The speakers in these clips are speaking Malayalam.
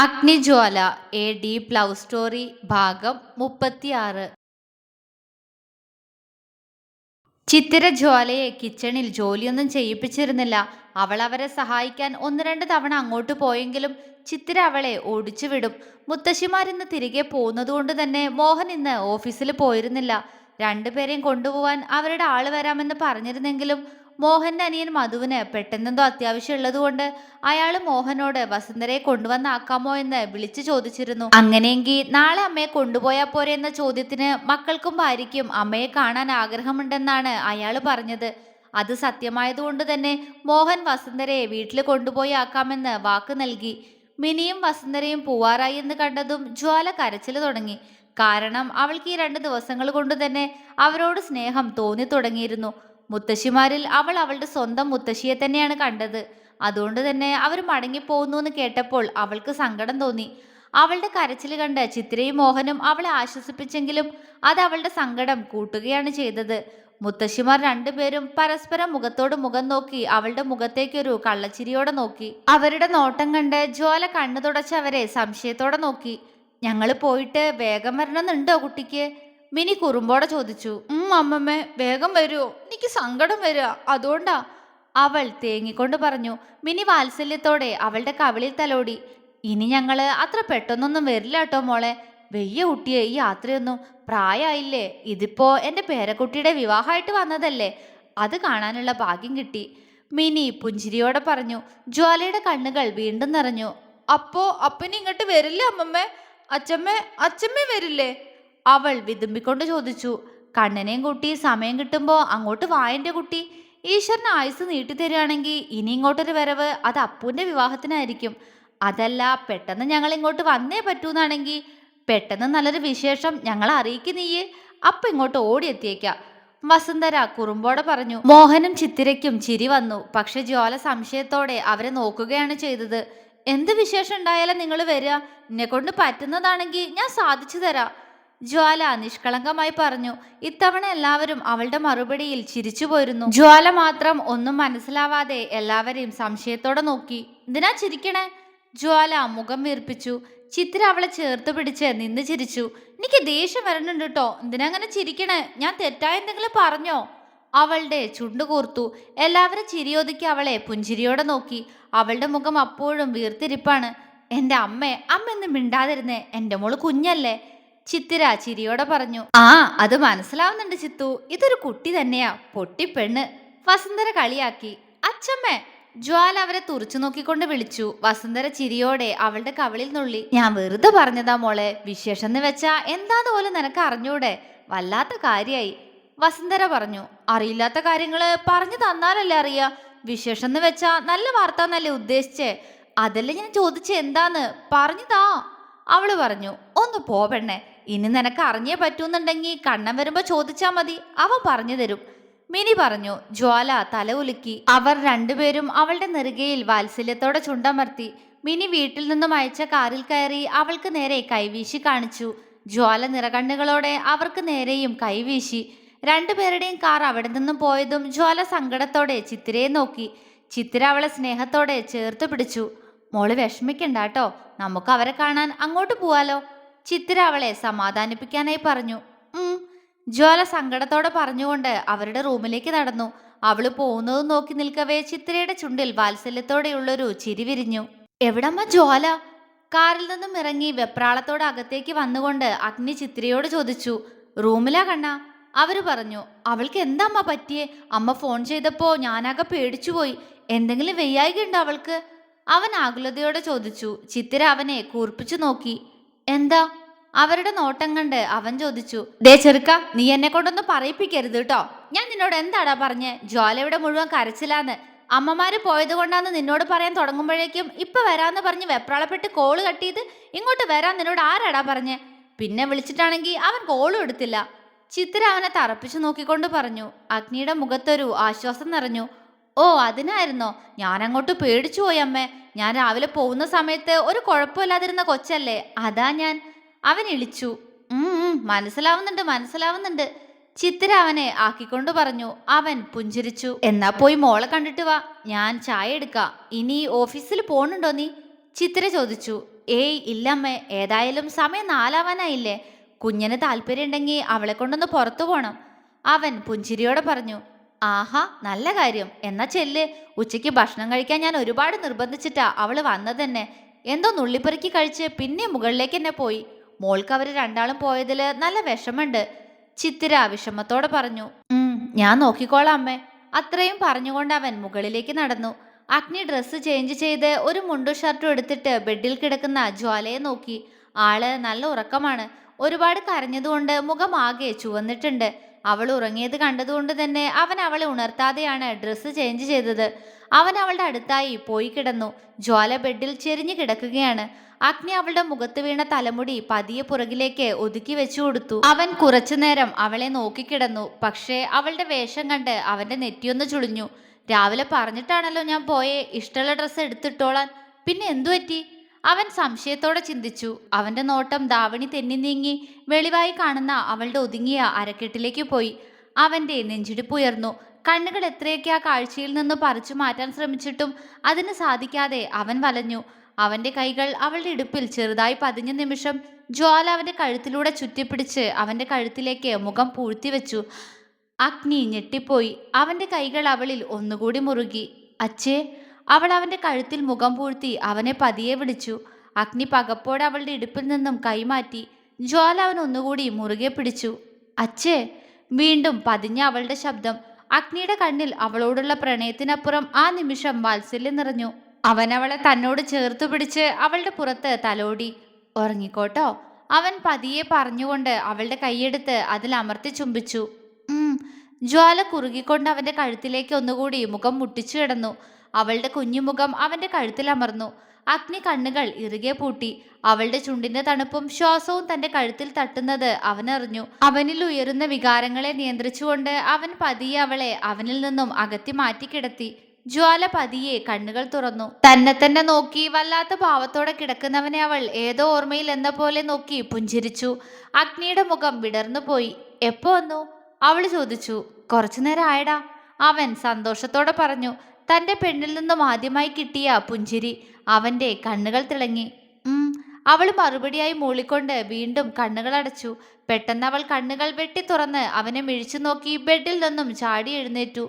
അഗ്നിജ്വാല എ ഡീപ് ലവ് സ്റ്റോറി ഭാഗം 36. ചിത്തിര ജ്വാലയെ കിച്ചണിൽ ജോലിയൊന്നും ചെയ്യിപ്പിച്ചിരുന്നില്ല. അവൾ അവരെ സഹായിക്കാൻ ഒന്ന് രണ്ട് തവണ അങ്ങോട്ട് പോയെങ്കിലും ചിത്തിര അവളെ ഓടിച്ചു വിടും. മുത്തശ്ശിമാരിന്ന് തിരികെ പോകുന്നതുകൊണ്ട് തന്നെ മോഹൻ ഇന്ന് ഓഫീസിൽ പോയിരുന്നില്ല. രണ്ടുപേരെയും കൊണ്ടുപോവാൻ അവരുടെ ആള് വരാമെന്ന് പറഞ്ഞിരുന്നെങ്കിലും മോഹന്റെ അനിയൻ മധുവിന് പെട്ടെന്നെന്തോ അത്യാവശ്യം ഉള്ളതുകൊണ്ട് അയാൾ മോഹനോട് വസുന്ധരയെ കൊണ്ടുവന്നാക്കാമോ എന്ന് വിളിച്ചു ചോദിച്ചിരുന്നു. അങ്ങനെയെങ്കിൽ നാളെ അമ്മയെ കൊണ്ടുപോയാൽ പോരെ എന്ന ചോദ്യത്തിന് മക്കൾക്കും ഭാര്യയ്ക്കും അമ്മയെ കാണാൻ ആഗ്രഹമുണ്ടെന്നാണ് അയാൾ പറഞ്ഞത്. അത് സത്യമായതുകൊണ്ട് തന്നെ മോഹൻ വസുന്ധരയെ വീട്ടിൽ കൊണ്ടുപോയി ആക്കാമെന്ന് വാക്ക് നൽകി. മിനിയും വസുന്ധരയും പൂവാറായി എന്ന് കണ്ടതും ജ്വാല കരച്ചിൽ തുടങ്ങി. കാരണം അവൾക്ക് ഈ 2 ദിവസങ്ങൾ കൊണ്ട് തന്നെ അവരോട് സ്നേഹം തോന്നി തുടങ്ങിയിരുന്നു. മുത്തശ്ശിമാരിൽ അവൾ അവളുടെ സ്വന്തം മുത്തശ്ശിയെ തന്നെയാണ് കണ്ടത്. അതുകൊണ്ട് തന്നെ അവർ മടങ്ങിപ്പോകുന്നു എന്ന് കേട്ടപ്പോൾ അവൾക്ക് സങ്കടം തോന്നി. അവളുടെ കരച്ചിൽ കണ്ട് ചിത്രയും മോഹനും അവളെ ആശ്വസിപ്പിച്ചെങ്കിലും അത് അവളുടെ സങ്കടം കൂട്ടുകയാണ് ചെയ്തത്. മുത്തശ്ശിമാർ രണ്ടുപേരും പരസ്പരം മുഖത്തോട് മുഖം നോക്കി അവളുടെ മുഖത്തേക്കൊരു കള്ളച്ചിരിയോടെ നോക്കി. അവരുടെ നോട്ടം കണ്ട് ജ്വാല കണ്ണു തുടച്ച് അവരെ സംശയത്തോടെ നോക്കി. ഞങ്ങൾ പോയിട്ട് വേഗം വരണമെന്നുണ്ടോ കുട്ടിക്ക്? മിനി കുറുമ്പോടെ ചോദിച്ചു. അമ്മമ്മേ, വേഗം വരുമോ? എനിക്ക് സങ്കടം വരിക, അതുകൊണ്ടാ, അവൾ തേങ്ങിക്കൊണ്ട് പറഞ്ഞു. മിനി വാത്സല്യത്തോടെ അവളുടെ കവിളിൽ തലോടി. ഇനി ഞങ്ങള് അത്ര പെട്ടെന്നൊന്നും വരില്ല കേട്ടോ മോളെ. വെയ്യ കുട്ടിയെ, ഈ യാത്രയൊന്നും പ്രായമായില്ലേ. ഇതിപ്പോ എൻ്റെ പേരക്കുട്ടിയുടെ വിവാഹമായിട്ട് വന്നതല്ലേ, അത് കാണാനുള്ള ഭാഗ്യം കിട്ടി, മിനി പുഞ്ചിരിയോടെ പറഞ്ഞു. ജ്വാലയുടെ കണ്ണുകൾ വീണ്ടും നിറഞ്ഞു. അപ്പോ അപ്പനി ഇങ്ങോട്ട് വരില്ലേ അമ്മമ്മേ? അച്ഛമ്മ വരില്ലേ? അവൾ വിതുമ്പിക്കൊണ്ട് ചോദിച്ചു. കണ്ണനെയും കൂട്ടി സമയം കിട്ടുമ്പോൾ അങ്ങോട്ട് വായന്റെ കുട്ടി. ഈശ്വരന് ആയുസ് നീട്ടിത്തരികയാണെങ്കിൽ ഇനി ഇങ്ങോട്ടൊരു വരവ് അത് അപ്പൂന്റെ വിവാഹത്തിനായിരിക്കും. അതല്ല പെട്ടെന്ന് ഞങ്ങൾ ഇങ്ങോട്ട് വന്നേ പറ്റൂന്നാണെങ്കിൽ പെട്ടെന്ന് നല്ലൊരു വിശേഷം ഞങ്ങളെ അറിയിക്കുന്നീയേ, അപ്പൊ ഇങ്ങോട്ട് ഓടിയെത്തിയേക്കാം, വസുന്ധര കുറുമ്പോടെ പറഞ്ഞു. മോഹനും ചിത്തിരയ്ക്കും ചിരി വന്നു. പക്ഷെ ജ്വാല സംശയത്തോടെ അവരെ നോക്കുകയാണ് ചെയ്തത്. എന്ത് വിശേഷം ഉണ്ടായാലും നിങ്ങൾ വരിക, എന്നെ കൊണ്ട് പറ്റുന്നതാണെങ്കിൽ ഞാൻ സാധിച്ചു തരാം, ജ്വാല നിഷ്കളങ്കമായി പറഞ്ഞു. ഇത്തവണ എല്ലാവരും അവളുടെ മറുപടിയിൽ ചിരിച്ചു പോയിരുന്നു. ജ്വാല മാത്രം ഒന്നും മനസ്സിലാവാതെ എല്ലാവരെയും സംശയത്തോടെ നോക്കി. എന്തിനാ ചിരിക്കണേ? ജ്വാല മുഖം വീർപ്പിച്ചു. ചിത്ര അവളെ ചേർത്ത് പിടിച്ച് നിന്ന് ചിരിച്ചു. എനിക്ക് ദേഷ്യം വരണുണ്ട് കേട്ടോ, എന്തിനാ അങ്ങനെ ചിരിക്കണേ? ഞാൻ തെറ്റായ എന്തെങ്കിലും പറഞ്ഞോ? അവളുടെ ചുണ്ടു കൂർത്തു. എല്ലാവരും ചിരിയൊതുക്കി അവളെ പുഞ്ചിരിയോടെ നോക്കി. അവളുടെ മുഖം അപ്പോഴും വീർത്തിരിപ്പാണ്. എൻ്റെ അമ്മ എന്ന് മിണ്ടാതിരുന്നേ, എൻ്റെ മോള് കുഞ്ഞല്ലേ, ചിത്തിര ചിരിയോടെ പറഞ്ഞു. അത് മനസ്സിലാവുന്നുണ്ട് ചിത്തു, ഇതൊരു കുട്ടി തന്നെയാ, പൊട്ടിപ്പെണ്ണ്, വസുന്ധര കളിയാക്കി. അച്ഛമ്മേ, ജ്വാല അവരെ തുറച്ചു നോക്കിക്കൊണ്ട് വിളിച്ചു. വസുന്ധര ചിരിയോടെ അവളുടെ കവിളിൽ നുള്ളി. ഞാൻ വെറുതെ പറഞ്ഞതാ മോളെ, വിശേഷം എന്ന് വെച്ചാ എന്താന്ന് പോലും നിനക്ക് അറിഞ്ഞൂടെ, വല്ലാത്ത കാര്യായി, വസുന്ധര പറഞ്ഞു. അറിയില്ലാത്ത കാര്യങ്ങള് പറഞ്ഞു തന്നാലല്ലേ അറിയാ, വിശേഷം എന്ന് വെച്ചാ നല്ല വാർത്ത എന്നല്ലേ ഉദ്ദേശിച്ചേ, അതല്ലേ ഞാൻ ചോദിച്ചേ, എന്താന്ന് പറഞ്ഞതാ, അവള് പറഞ്ഞു. ഒന്ന് പോവെണ്ണേ, ഇനി നിനക്ക് അറിഞ്ഞേ പറ്റൂന്നുണ്ടെങ്കിൽ കണ്ണൻ വരുമ്പോ ചോദിച്ചാ മതി, അവൻ പറഞ്ഞു തരും, മിനി പറഞ്ഞു. ജ്വാല തല ഉലുക്കി. അവർ രണ്ടുപേരും അവളുടെ നെറുകയിൽ വാത്സല്യത്തോടെ ചുണ്ടമർത്തി. മിനി വീട്ടിൽ നിന്നും അയച്ച കാറിൽ കയറി അവൾക്ക് നേരെ കൈവീശി കാണിച്ചു. ജ്വാല നിറകണ്ണുകളോടെ അവർക്ക് നേരെയും കൈവീശി. രണ്ടുപേരുടെയും കാർ അവിടെ നിന്നും പോയതും ജ്വാല സങ്കടത്തോടെ ചിത്തിരയെ നോക്കി. ചിത്തിര അവളെ സ്നേഹത്തോടെ ചേർത്ത് പിടിച്ചു. മോള് വിഷമിക്കണ്ടാട്ടോ, നമുക്ക് അവരെ കാണാൻ അങ്ങോട്ട് പോവാലോ, ചിത്തിര അവളെ സമാധാനിപ്പിക്കാനായി പറഞ്ഞു. ജ്വാല സങ്കടത്തോടെ പറഞ്ഞുകൊണ്ട് അവരുടെ റൂമിലേക്ക് നടന്നു. അവള് പോകുന്നതും നോക്കി നിൽക്കവേ ചിത്രയുടെ ചുണ്ടിൽ വാത്സല്യത്തോടെയുള്ളൊരു ചിരി വിരിഞ്ഞു. എവിടമ്മ ജ്വാല? കാറിൽ നിന്നും ഇറങ്ങി വെപ്രാളത്തോടെ അകത്തേക്ക് വന്നുകൊണ്ട് അഗ്നി ചിത്രയോട് ചോദിച്ചു. റൂമിലാ കണ്ണ, അവര് പറഞ്ഞു. അവൾക്ക് എന്താമ്മ പറ്റിയേ? അമ്മ ഫോൺ ചെയ്തപ്പോ ഞാനാകെ പേടിച്ചുപോയി, എന്തെങ്കിലും വെയ്യായികയുണ്ടോ അവൾക്ക്? അവൻ ആകുലതയോടെ ചോദിച്ചു. ചിത്തിര അവനെ കൂർപ്പിച്ചു നോക്കി. എന്താ? അവരുടെ നോട്ടം കണ്ട് അവൻ ചോദിച്ചു. ദേ ചെറുക്ക, നീ എന്നെ കൊണ്ടൊന്നും പറയിപ്പിക്കരുത് കേട്ടോ, ഞാൻ നിന്നോട് എന്താടാ പറഞ്ഞേ? ജ്വാലയുടെ മുഴുവൻ കരച്ചിലാന്ന്, അമ്മമാര് പോയത് കൊണ്ടാന്ന് നിന്നോട് പറയാൻ തുടങ്ങുമ്പോഴേക്കും ഇപ്പൊ വരാന്ന് പറഞ്ഞ് വെപ്രാളപ്പെട്ട് കോള് കട്ടിയത് ഇങ്ങോട്ട് വരാൻ നിന്നോട് ആരാടാ പറഞ്ഞേ? പിന്നെ വിളിച്ചിട്ടാണെങ്കിൽ അവൻ കോളും എടുത്തില്ല, ചിത്ര അവനെ തറപ്പിച്ചു നോക്കിക്കൊണ്ട് പറഞ്ഞു. അഗ്നിയുടെ മുഖത്തൊരു ആശ്വാസം നിറഞ്ഞു. ഓ അതിനായിരുന്നോ? ഞാൻ അങ്ങോട്ട് പേടിച്ചു പോയി അമ്മേ, ഞാൻ രാവിലെ പോകുന്ന സമയത്ത് ഒരു കുഴപ്പമില്ലാതിരുന്ന കൊച്ചല്ലേ, അതാ ഞാൻ, അവൻ ഇളിച്ചു. മനസ്സിലാവുന്നുണ്ട്, ചിത്തിര അവനെ ആക്കിക്കൊണ്ട് പറഞ്ഞു. അവൻ പുഞ്ചിരിച്ചു. എന്നാ പോയി മോളെ കണ്ടിട്ട് വാ, ഞാൻ ചായ എടുക്കാം. ഇനി ഓഫീസിൽ പോണുണ്ടോ നീ? ചിത്തിര ചോദിച്ചു. ഏയ് ഇല്ലമ്മേ, ഏതായാലും സമയം 4 ആവാനായില്ലേ. കുഞ്ഞിന് താല്പര്യമുണ്ടെങ്കിൽ അവളെ കൊണ്ടൊന്ന് പുറത്തു പോണം. അവൻ പുഞ്ചിരിയോടെ പറഞ്ഞു. ആഹാ, നല്ല കാര്യം. എന്നാ ചെല്ല്. ഉച്ചയ്ക്ക് ഭക്ഷണം കഴിക്കാൻ ഞാൻ ഒരുപാട് നിർബന്ധിച്ചിട്ടാ അവള് വന്നത് തന്നെ. എന്തോ നുള്ളിപ്പെറുക്കി കഴിച്ച് പിന്നെ മുകളിലേക്ക് തന്നെ പോയി. മോൾക്ക് അവര് രണ്ടാളും പോയതില് നല്ല വിഷമുണ്ട്. ചിത്തിര വിഷമത്തോടെ പറഞ്ഞു. ഞാൻ നോക്കിക്കോളാം അമ്മേ. അത്രയും പറഞ്ഞുകൊണ്ട് അവൻ മുകളിലേക്ക് നടന്നു. അഗ്നി ഡ്രസ്സ് ചേഞ്ച് ചെയ്ത് ഒരു മുണ്ടും ഷർട്ടും എടുത്തിട്ട് ബെഡിൽ കിടക്കുന്ന ജ്വാലയെ നോക്കി. ആള് നല്ല ഉറക്കമാണ്. ഒരുപാട് കരഞ്ഞതുകൊണ്ട് മുഖം ആകെ ചുവന്നിട്ടുണ്ട്. അവൾ ഉറങ്ങിയത് കണ്ടതുകൊണ്ട് തന്നെ അവൻ അവളെ ഉണർത്താതെയാണ് ഡ്രസ്സ് ചേഞ്ച് ചെയ്തത്. അവൻ അവളുടെ അടുത്തായി പോയി കിടന്നു. ജ്വാല ബെഡിൽ ചെരിഞ്ഞു കിടക്കുകയാണ്. അഗ്നി അവളുടെ മുഖത്ത് വീണ തലമുടി പതിയെ പുറകിലേക്ക് ഒതുക്കി വെച്ചു കൊടുത്തു. അവൻ കുറച്ചുനേരം അവളെ നോക്കിക്കിടന്നു. പക്ഷേ അവളുടെ വേഷം കണ്ട് അവന്റെ നെറ്റിയൊന്ന് ചുളിഞ്ഞു. രാവിലെ പറഞ്ഞിട്ടാണല്ലോ ഞാൻ പോയേ ഇഷ്ടമുള്ള ഡ്രസ്സ് എടുത്തിട്ടോളാൻ, പിന്നെ എന്തു പറ്റി? അവൻ സംശയത്തോടെ ചിന്തിച്ചു. അവന്റെ നോട്ടം ദാവണി തെന്നി നീങ്ങി വെളിവായി കാണുന്ന അവളുടെ ഒതുങ്ങിയ അരക്കെട്ടിലേക്ക് പോയി. അവന്റെ നെഞ്ചിടിപ്പുയർന്നു. കണ്ണുകൾ എത്രയൊക്കെ ആ കാഴ്ചയിൽ നിന്ന് പറിച്ചു മാറ്റാൻ ശ്രമിച്ചിട്ടും അതിന് സാധിക്കാതെ അവൻ വലഞ്ഞു. അവന്റെ കൈകൾ അവളുടെ ഇടുപ്പിൽ ചെറുതായി പതിഞ്ഞ നിമിഷം ജ്വാല അവന്റെ കഴുത്തിലൂടെ ചുറ്റിപ്പിടിച്ച് അവന്റെ കഴുത്തിലേക്ക് മുഖം പൂഴ്ത്തി വെച്ചു. അഗ്നി ഞെട്ടിപ്പോയി. അവന്റെ കൈകൾ അവളിൽ ഒന്നുകൂടി മുറുകി. അച്ഛേ. അവൾ അവന്റെ കഴുത്തിൽ മുഖം പൂഴ്ത്തി അവനെ പതിയെ വിളിച്ചു. അഗ്നി പകപ്പോടെ അവളുടെ ഇടുപ്പിൽ നിന്നും കൈമാറ്റി. ജ്വാല അവൻ ഒന്നുകൂടി മുറുകെ പിടിച്ചു. അച്ഛേ. വീണ്ടും പതിഞ്ഞ അവളുടെ ശബ്ദം. അഗ്നിയുടെ കണ്ണിൽ അവളോടുള്ള പ്രണയത്തിനപ്പുറം ആ നിമിഷം വാത്സല്യം നിറഞ്ഞു. അവൻ അവളെ തന്നോട് ചേർത്തു പിടിച്ച് അവളുടെ പുറത്ത് തലോടി. ഉറങ്ങിക്കോട്ടോ, അവൻ പതിയെ പറഞ്ഞുകൊണ്ട് അവളുടെ കൈയെടുത്ത് അതിൽ അമർത്തി ചുംബിച്ചു. ജ്വാല കുറുകിക്കൊണ്ട് അവന്റെ കഴുത്തിലേക്ക് ഒന്നുകൂടി മുഖം മുട്ടിച്ചു കിടന്നു. അവളുടെ കുഞ്ഞുമുഖം അവന്റെ കഴുത്തിൽ അമർന്നു. അഗ്നി കണ്ണുകൾ ഇറുകെ പൂട്ടി. അവളുടെ ചുണ്ടിന്റെ തണുപ്പും ശ്വാസവും തന്റെ കഴുത്തിൽ തട്ടുന്നത് അവനറിഞ്ഞു. അവനിൽ ഉയരുന്ന വികാരങ്ങളെ നിയന്ത്രിച്ചുകൊണ്ട് അവൻ പതിയെ അവളെ അവനിൽ നിന്നും അകറ്റി മാറ്റിക്കിടത്തി. ജ്വാല പതിയെ കണ്ണുകൾ തുറന്നു. തന്നെ നോക്കി വല്ലാത്ത ഭാവത്തോടെ കിടക്കുന്നവനെ അവൾ ഏതോ ഓർമ്മയിൽ എന്ന പോലെ നോക്കി പുഞ്ചിരിച്ചു. അഗ്നിയുടെ മുഖം വിടർന്നു പോയി. എപ്പോ വന്നു? അവൾ ചോദിച്ചു. കുറച്ചുനേരം ആയടാ, അവൻ സന്തോഷത്തോടെ പറഞ്ഞു. തന്റെ പെണ്ണിൽ നിന്നും ആദ്യമായി കിട്ടിയ പുഞ്ചിരി. അവന്റെ കണ്ണുകൾ തിളങ്ങി. അവൾ മറുപടിയായി മൂളിക്കൊണ്ട് വീണ്ടും കണ്ണുകൾ അടച്ചു. പെട്ടെന്ന് അവൾ കണ്ണുകൾ വെട്ടി തുറന്ന് അവനെ മിഴിച്ചു നോക്കി ബെഡിൽ നിന്നും ചാടി എഴുന്നേറ്റു.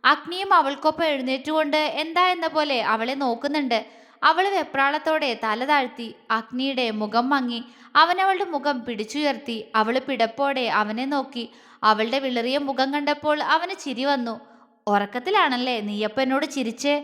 അഗ്നിയും അവൾക്കൊപ്പം എഴുന്നേറ്റുകൊണ്ട് എന്താ എന്ന പോലെ അവളെ നോക്കുന്നുണ്ട്. അവൾ വെപ്രാളത്തോടെ തല താഴ്ത്തി. അഗ്നിയുടെ മുഖം മങ്ങി. അവൻ അവളുടെ മുഖം പിടിച്ചുയർത്തി. അവൾ പിടപ്പോടെ അവനെ നോക്കി. അവളുടെ വിളറിയ മുഖം കണ്ടപ്പോൾ അവന് ചിരി വന്നു. ഉറക്കത്തിലാണല്ലേ നീയപ്പ എന്നോട് ചിരിച്ചേ?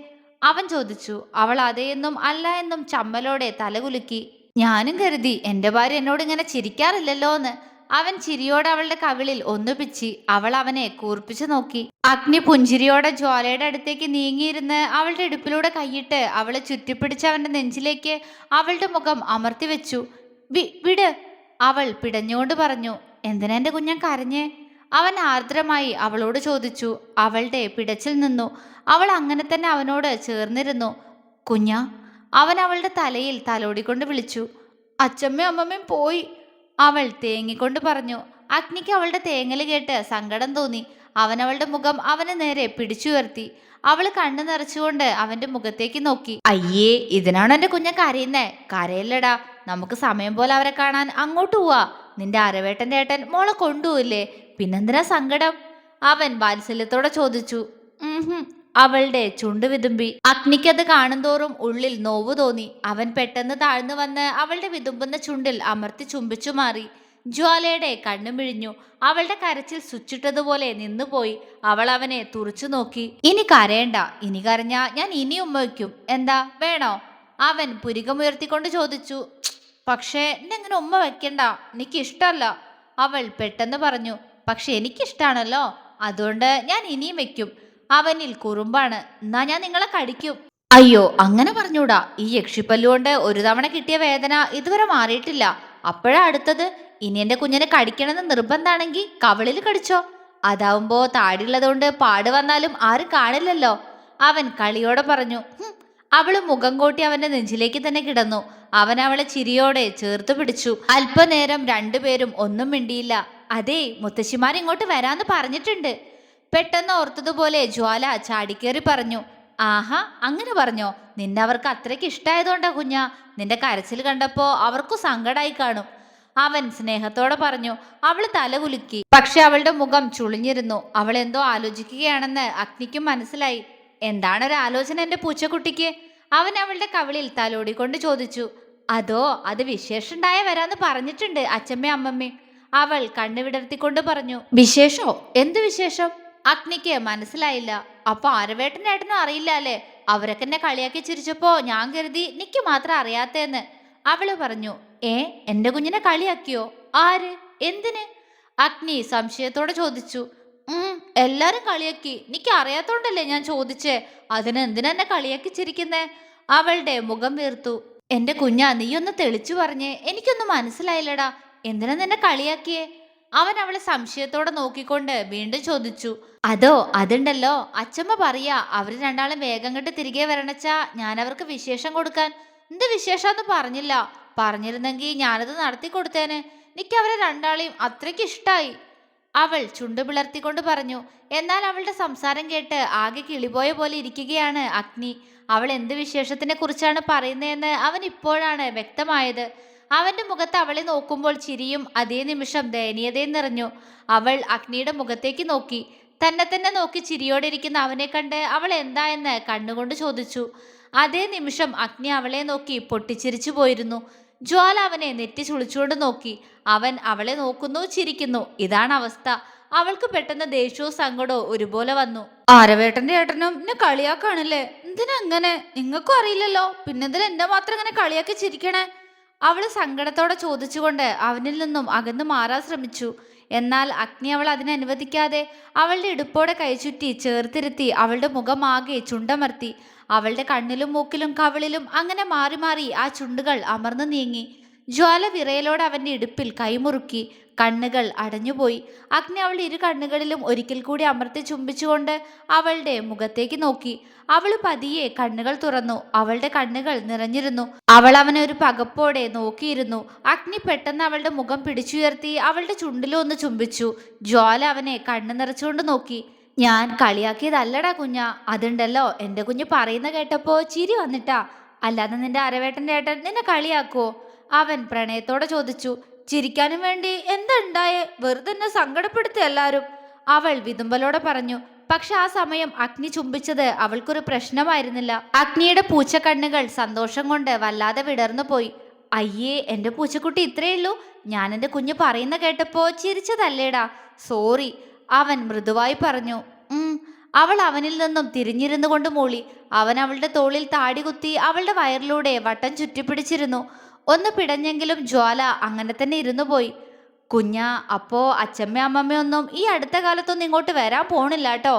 അവൻ ചോദിച്ചു. അവൾ അതേയെന്നും അല്ല എന്നും ചമ്മലോടെ തലകുലുക്കി. ഞാനും കരുതി എൻ്റെ ഭാര്യ എന്നോട് ഇങ്ങനെ ചിരിക്കാറില്ലല്ലോ എന്ന്. അവൻ ചിരിയോടെ അവളുടെ കവിളിൽ ഒന്നു പിച്ചി. അവൾ അവനെ കൂർപ്പിച്ചു നോക്കി. അഗ്നി പുഞ്ചിരിയോടെ ജ്വാലയുടെ അടുത്തേക്ക് നീങ്ങിയിരുന്ന് അവളുടെ ഇടുപ്പിലൂടെ കൈയിട്ട് അവളെ ചുറ്റിപ്പിടിച്ച് അവന്റെ നെഞ്ചിലേക്ക് അവളുടെ മുഖം അമർത്തി വെച്ചു. വിട്, അവൾ പിടഞ്ഞുകൊണ്ട് പറഞ്ഞു. എന്തിനാ എൻ്റെ കുഞ്ഞൻ കരഞ്ഞേ? അവൻ ആർദ്രമായി അവളോട് ചോദിച്ചു. അവളുടെ പിടച്ചിൽ നിന്നു. അവൾ അങ്ങനെ തന്നെ അവനോട് ചേർന്നിരുന്നു. കുഞ്ഞാ. അവൻ അവളുടെ തലയിൽ തലോടിക്കൊണ്ട് വിളിച്ചു. അച്ഛമ്മയും അമ്മമ്മയും പോയി, അവൾ തേങ്ങിക്കൊണ്ട് പറഞ്ഞു. അഗ്നിക്ക് അവളുടെ തേങ്ങല് കേട്ട് സങ്കടം തോന്നി. അവൻ അവളുടെ മുഖം അവന് നേരെ പിടിച്ചുയർത്തി. അവൾ കണ്ണു നിറച്ചുകൊണ്ട് അവന്റെ മുഖത്തേക്ക് നോക്കി. അയ്യേ, ഇതിനാണോ എൻ്റെ കുഞ്ഞൻ കരയുന്നേ? കരയില്ലടാ, നമുക്ക് സമയം പോലെ അവരെ കാണാൻ അങ്ങോട്ട് പോവാ. നിന്റെ അരവേട്ടൻ്റെ ഏട്ടൻ മോളെ കൊണ്ടുപോയില്ലേ, പിന്നെന്തിനാ സങ്കടം? അവൻ വാത്സല്യത്തോടെ ചോദിച്ചു. അവളുടെ ചുണ്ട് വിതുമ്പി. അഗ്നിക്കത് കാണുന്തോറും ഉള്ളിൽ നോവ് തോന്നി. അവൻ പെട്ടെന്ന് താഴ്ന്നു വന്ന് അവളുടെ വിതുമ്പുന്ന ചുണ്ടിൽ അമർത്തി ചുംബിച്ചു മാറി. ജ്വാലയുടെ കണ്ണു മിഴിഞ്ഞു. അവളുടെ കരച്ചിൽ സ്വിച്ചിട്ടതുപോലെ നിന്നുപോയി. അവൾ അവനെ തുറച്ചു നോക്കി. ഇനി കരയണ്ട, ഇനി കരഞ്ഞാ ഞാൻ ഇനി ഉമ്മ വയ്ക്കും. എന്താ, വേണോ? അവൻ പുരികമുയർത്തിക്കൊണ്ട് ചോദിച്ചു. പക്ഷേ എന്നെങ്ങനെ ഉമ്മ വെക്കണ്ട, എനിക്കിഷ്ടല്ല, അവൾ പെട്ടെന്ന് പറഞ്ഞു. പക്ഷെ എനിക്കിഷ്ടാണല്ലോ, അതുകൊണ്ട് ഞാൻ ഇനിയും വെക്കും. അവനിൽ കുറുമ്പാണ്. എന്നാ ഞാൻ നിങ്ങളെ കടിക്കും. അയ്യോ, അങ്ങനെ പറഞ്ഞൂടാ. ഈ യക്ഷിപ്പല്ലുകൊണ്ട് ഒരു തവണ കിട്ടിയ വേദന ഇതുവരെ മാറിയിട്ടില്ല. അപ്പോഴാ അടുത്തത്. ഇനി എൻ്റെ കുഞ്ഞിനെ കടിക്കണമെന്ന് നിർബന്ധാണെങ്കിൽ കവിളിൽ കടിച്ചോ. അതാവുമ്പോ താടിയുള്ളതുകൊണ്ട് പാട് വന്നാലും ആരും കാണില്ലല്ലോ, അവൻ കളിയോടെ പറഞ്ഞു. അവള് മുഖം കോട്ടി അവന്റെ നെഞ്ചിലേക്ക് തന്നെ കിടന്നു. അവൻ അവളെ ചിരിയോടെ ചേർത്ത് പിടിച്ചു. അല്പനേരം രണ്ടുപേരും ഒന്നും മിണ്ടിയില്ല. അതേ, മുത്തശ്ശിമാർ ഇങ്ങോട്ട് വരാന്ന് പറഞ്ഞിട്ടുണ്ട്, പെട്ടെന്ന് ഓർത്തതുപോലെ ജ്വാല ചാടിക്കേറി പറഞ്ഞു. ആഹാ, അങ്ങനെ പറഞ്ഞോ? നിന്നെ അവർക്ക് അത്രയ്ക്ക് ഇഷ്ടായതുകൊണ്ടാ കുഞ്ഞാ. നിന്റെ കരച്ചിൽ കണ്ടപ്പോ അവർക്കും സങ്കടായി കാണും. അവൻ സ്നേഹത്തോടെ പറഞ്ഞു. അവൾ തല കുലുക്കി. പക്ഷെ അവളുടെ മുഖം ചുളിഞ്ഞിരുന്നു. അവൾ എന്തോ ആലോചിക്കുകയാണെന്ന് അഗ്നിക്കും മനസ്സിലായി. എന്താണ് ഒരു ആലോചന എന്റെ പൂച്ചക്കുട്ടിക്ക്? അവൻ അവളുടെ കവിളിൽ തലോടിക്കൊണ്ട് ചോദിച്ചു. അതോ, അത് വിശേഷണ്ടായ വരാന്ന് പറഞ്ഞിട്ടുണ്ട് അച്ഛമ്മയും അമ്മമ്മയും. അവൾ കണ്ണു വിടർത്തിക്കൊണ്ട് പറഞ്ഞു. വിശേഷോ? എന്ത് വിശേഷം? അഗ്നിക്ക് മനസ്സിലായില്ല. അപ്പൊ ആരവേട്ടൻ്റെ ഏട്ടനും അറിയില്ല അല്ലേ? അവരൊക്കെ എന്നെ കളിയാക്കി ചിരിച്ചപ്പോ ഞാൻ കരുതി നിക്ക് മാത്രം അറിയാത്തേന്ന്. അവള് പറഞ്ഞു. ഏ, എന്റെ കുഞ്ഞിനെ കളിയാക്കിയോ? ആര്? എന്തിന്? അഗ്നി സംശയത്തോടെ ചോദിച്ചു. എല്ലാരും കളിയാക്കി. നിക്ക് അറിയാത്തോണ്ടല്ലേ ഞാൻ ചോദിച്ചേ. അതിന് എന്തിനാ എന്നെ കളിയാക്കി ചിരിക്കുന്നേ? അവളുടെ മുഖം വീർത്തു. എന്റെ കുഞ്ഞാ, നീയൊന്ന് തെളിച്ചു പറഞ്ഞേ. എനിക്കൊന്നും മനസ്സിലായില്ലടാ. എന്തിനാ നിന്നെ കളിയാക്കിയേ? അവൻ അവളെ സംശയത്തോടെ നോക്കിക്കൊണ്ട് വീണ്ടും ചോദിച്ചു. അതോ, അതുണ്ടല്ലോ, അച്ഛമ്മ പറയാ അവര് രണ്ടാളും വേഗം കണ്ട് തിരികെ വരണച്ചാ ഞാൻ അവർക്ക് വിശേഷം കൊടുക്കാൻ. എന്ത് വിശേഷാന്ന് പറഞ്ഞില്ല. പറഞ്ഞിരുന്നെങ്കിൽ ഞാനത് നടത്തി കൊടുത്തേനെ. എനിക്ക് അവരെ രണ്ടാളെയും അത്രയ്ക്ക് ഇഷ്ടായി. അവൾ ചുണ്ടു പിളർത്തിക്കൊണ്ട് പറഞ്ഞു. എന്നാൽ അവളുടെ സംസാരം കേട്ട് ആകെ കിളിപോയ പോലെ ഇരിക്കുകയാണ് അഗ്നി. അവൾ എന്ത് വിശേഷത്തിനെ കുറിച്ചാണ് പറയുന്നതെന്ന് അവൻ ഇപ്പോഴാണ് വ്യക്തമായത്. അവന്റെ മുഖത്ത് അവളെ നോക്കുമ്പോൾ ചിരിയും അതേ നിമിഷം ദയനീയതയും നിറഞ്ഞു. അവൾ അഗ്നിയുടെ മുഖത്തേക്ക് നോക്കി. തന്നെ തന്നെ നോക്കി ചിരിയോടെ ഇരിക്കുന്ന അവനെ കണ്ട് അവൾ എന്താ എന്ന് കണ്ണുകൊണ്ട് ചോദിച്ചു. അതേ നിമിഷം അഗ്നി അവളെ നോക്കി പൊട്ടിച്ചിരിച്ചു പോയിരുന്നു. ജ്വാല അവനെ നെറ്റി ചുളിച്ചുകൊണ്ട് നോക്കി. അവൻ അവളെ നോക്കുന്നു, ചിരിക്കുന്നു. ഇതാണ് അവസ്ഥ. അവൾക്ക് പെട്ടെന്ന് ദേഷ്യവും സങ്കടവും ഒരുപോലെ വന്നു. ആരവേട്ടന്റെ ഏട്ടനും എന്നെ കളിയാക്കാണല്ലേ? എന്തിനാ അങ്ങനെ? നിങ്ങൾക്കും അറിയില്ലല്ലോ, പിന്നെന്തിനാ എന്നെ മാത്രം ഇങ്ങനെ കളിയാക്കി ചിരിക്കണേ? അവള് സങ്കടത്തോടെ ചോദിച്ചുകൊണ്ട് അവനിൽ നിന്നും അകന്നു മാറാൻ ശ്രമിച്ചു. എന്നാൽ അഗ്നി അവൾ അതിനെ അനുവദിക്കാതെ അവളുടെ ഇടുപ്പോടെ കൈചുറ്റി ചേർത്തിരുത്തി അവളുടെ മുഖമാകെ ചുണ്ടമർത്തി. അവളുടെ കണ്ണിലും മൂക്കിലും കവിളിലും അങ്ങനെ മാറി മാറി ആ ചുണ്ടുകൾ അമർന്നു നീങ്ങി. ജ്വാല വിറയലോടെ അവന്റെ ഇടുപ്പിൽ കൈമുറുക്കി. കണ്ണുകൾ അടഞ്ഞുപോയി. അഗ്നി അവളുടെ ഇരു കണ്ണുകളിലും ഒരിക്കൽ കൂടി അമർത്തി ചുംബിച്ചുകൊണ്ട് അവളുടെ മുഖത്തേക്ക് നോക്കി. അവൾ പതിയെ കണ്ണുകൾ തുറന്നു. അവളുടെ കണ്ണുകൾ നിറഞ്ഞിരുന്നു. അവൾ അവനെ ഒരു പകപ്പോടെ നോക്കിയിരുന്നു. അഗ്നി പെട്ടെന്ന് അവളുടെ മുഖം പിടിച്ചുയർത്തി അവളുടെ ചുണ്ടിലും ഒന്ന് ചുംബിച്ചു. ജ്വാല അവനെ കണ്ണു നിറച്ചുകൊണ്ട് നോക്കി. ഞാൻ കളിയാക്കിയതല്ലടാ കുഞ്ഞാ. അതുണ്ടല്ലോ, എന്റെ കുഞ്ഞ് പറയുന്ന കേട്ടപ്പോ ചിരി വന്നിട്ടാ. അല്ലാതെ നിന്റെ അരവേട്ടൻ്റെ ഏട്ടൻ നിന്നെ കളിയാക്കുവോ? അവൻ പ്രണയത്തോടെ ചോദിച്ചു. ചിരിക്കാനും വേണ്ടി എന്താ ഉണ്ടായേ? വെറുതെ എന്നെ സങ്കടപ്പെടുത്തി എല്ലാരും. അവൾ വിതുമ്പലോടെ പറഞ്ഞു. പക്ഷെ ആ സമയം അഗ്നി ചുംബിച്ചത് അവൾക്കൊരു പ്രശ്നമായിരുന്നില്ല. അഗ്നിയുടെ പൂച്ചക്കണ്ണുകൾ സന്തോഷം കൊണ്ട് വല്ലാതെ വിടർന്നു പോയി. അയ്യേ, എന്റെ പൂച്ചക്കുട്ടി ഇത്രയേ ഉള്ളൂ? ഞാൻ എന്റെ കുഞ്ഞ് പറയുന്ന കേട്ടപ്പോ ചിരിച്ചതല്ലേടാ. സോറി, അവൻ മൃദുവായി പറഞ്ഞു. അവൾ അവനിൽ നിന്നും തിരിഞ്ഞിരുന്നു കൊണ്ട് മൂളി. അവൻ അവളുടെ തോളിൽ താടി കുത്തി അവളുടെ വയറിലൂടെ വട്ടം ചുറ്റിപ്പിടിച്ചിരുന്നു. ഒന്ന് പിടഞ്ഞെങ്കിലും ജ്വാല അങ്ങനെ തന്നെ ഇരുന്നു പോയി. കുഞ്ഞാ, അപ്പോ അച്ഛമ്മ അമ്മമ്മയൊന്നും ഈ അടുത്ത കാലത്തൊന്നും ഇങ്ങോട്ട് വരാൻ പോണില്ല കേട്ടോ?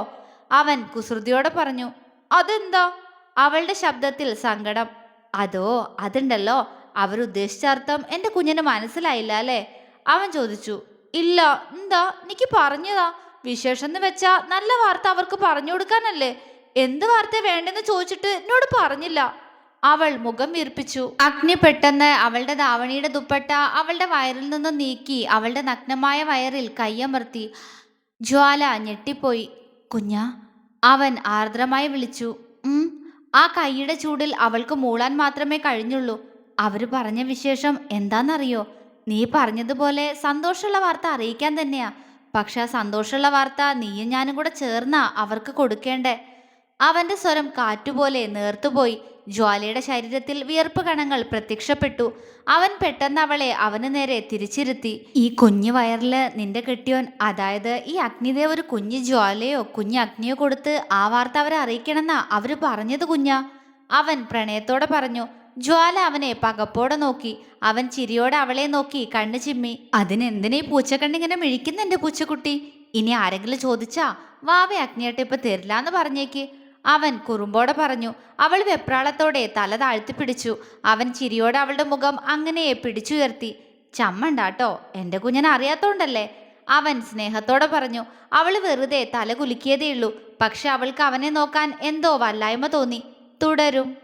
അവൻ കുസൃതിയോടെ പറഞ്ഞു. അതെന്താ? അവളുടെ ശബ്ദത്തിൽ സങ്കടം. അതോ, അതുണ്ടല്ലോ, അവരുദ്ദേശിച്ച അർത്ഥം എന്റെ കുഞ്ഞിന് മനസ്സിലായില്ല അല്ലേ? അവൻ ചോദിച്ചു. ഇല്ല, എന്താ? എനിക്ക് പറഞ്ഞതാ. വിശേഷം എന്ന് വെച്ചാ നല്ല വാർത്ത അവർക്ക് പറഞ്ഞു കൊടുക്കാനല്ലേ. എന്ത് വാർത്ത വേണ്ടെന്ന് ചോദിച്ചിട്ട് എന്നോട് പറഞ്ഞില്ല. അവൾ മുഖം വീർപ്പിച്ചു. അഗ്നി പെട്ടെന്ന് അവളുടെ ധാവണിയുടെ ദുപ്പട്ട അവളുടെ വയറിൽ നിന്ന് നീക്കി അവളുടെ നഗ്നമായ വയറിൽ കയ്യമർത്തി. ജ്വാല ഞെട്ടിപ്പോയി. കുഞ്ഞാ, അവൻ ആർദ്രമായി വിളിച്ചു. ആ കൈയുടെ ചൂടിൽ അവൾക്ക് മൂളാൻ മാത്രമേ കഴിഞ്ഞുള്ളൂ. അവര് പറഞ്ഞ വിശേഷം എന്താണെന്നറിയോ? നീ പറഞ്ഞതുപോലെ സന്തോഷമുള്ള വാർത്ത അറിയിക്കാൻ തന്നെയാ. പക്ഷെ ആ സന്തോഷമുള്ള വാർത്ത നീയും ഞാനും കൂടെ ചേർന്നാ അവർക്ക് കൊടുക്കേണ്ടേ. അവന്റെ സ്വരം കാറ്റുപോലെ നേർത്തുപോയി. ജ്വാലയുടെ ശരീരത്തിൽ വിയർപ്പ് കണങ്ങൾ പ്രത്യക്ഷപ്പെട്ടു. അവൻ പെട്ടെന്ന് അവളെ അവന് നേരെ തിരിച്ചിരുത്തി. ഈ കുഞ്ഞു വയറില് നിന്റെ കെട്ടിയോൻ, അതായത് ഈ അഗ്നിദേവ്, ഒരു കുഞ്ഞു ജ്വാലയോ കുഞ്ഞു അഗ്നിയോ കൊടുത്ത് ആ വാർത്ത അവരെ അറിയിക്കണമെന്നാ അവര് പറഞ്ഞത് കുഞ്ഞാ. അവൻ പ്രണയത്തോടെ പറഞ്ഞു. ജ്വാല അവനെ പകപ്പോടെ നോക്കി. അവൻ ചിരിയോടെ അവളെ നോക്കി കണ്ണു ചിമ്മി. അതിനെന്തിനീ പൂച്ചക്കണ്ണിങ്ങനെ മിഴിക്കുന്ന എന്റെ പൂച്ചക്കുട്ടി? ഇനി ആരെങ്കിലും ചോദിച്ചാ വാവ അഗ്നിയേട്ട ഇപ്പൊ തരില്ലാന്ന് പറഞ്ഞേക്ക്. അവൻ കുറുമ്പോടെ പറഞ്ഞു. അവൾ വെപ്രാളത്തോടെ തല താഴ്ത്തിപ്പിടിച്ചു. അവൻ ചിരിയോടെ അവളുടെ മുഖം അങ്ങനെ പിടിച്ചുയർത്തി. ചമ്മണ്ടാട്ടോ, എന്റെ കുഞ്ഞിനെ അറിയാത്തോണ്ടല്ലേ? അവൻ സ്നേഹത്തോടെ പറഞ്ഞു. അവൾ വെറുതെ തല കുലുക്കിയതേയുള്ളൂ. പക്ഷെ അവൾക്ക് അവനെ നോക്കാൻ എന്തോ വല്ലായ്മ തോന്നി. തുടരും.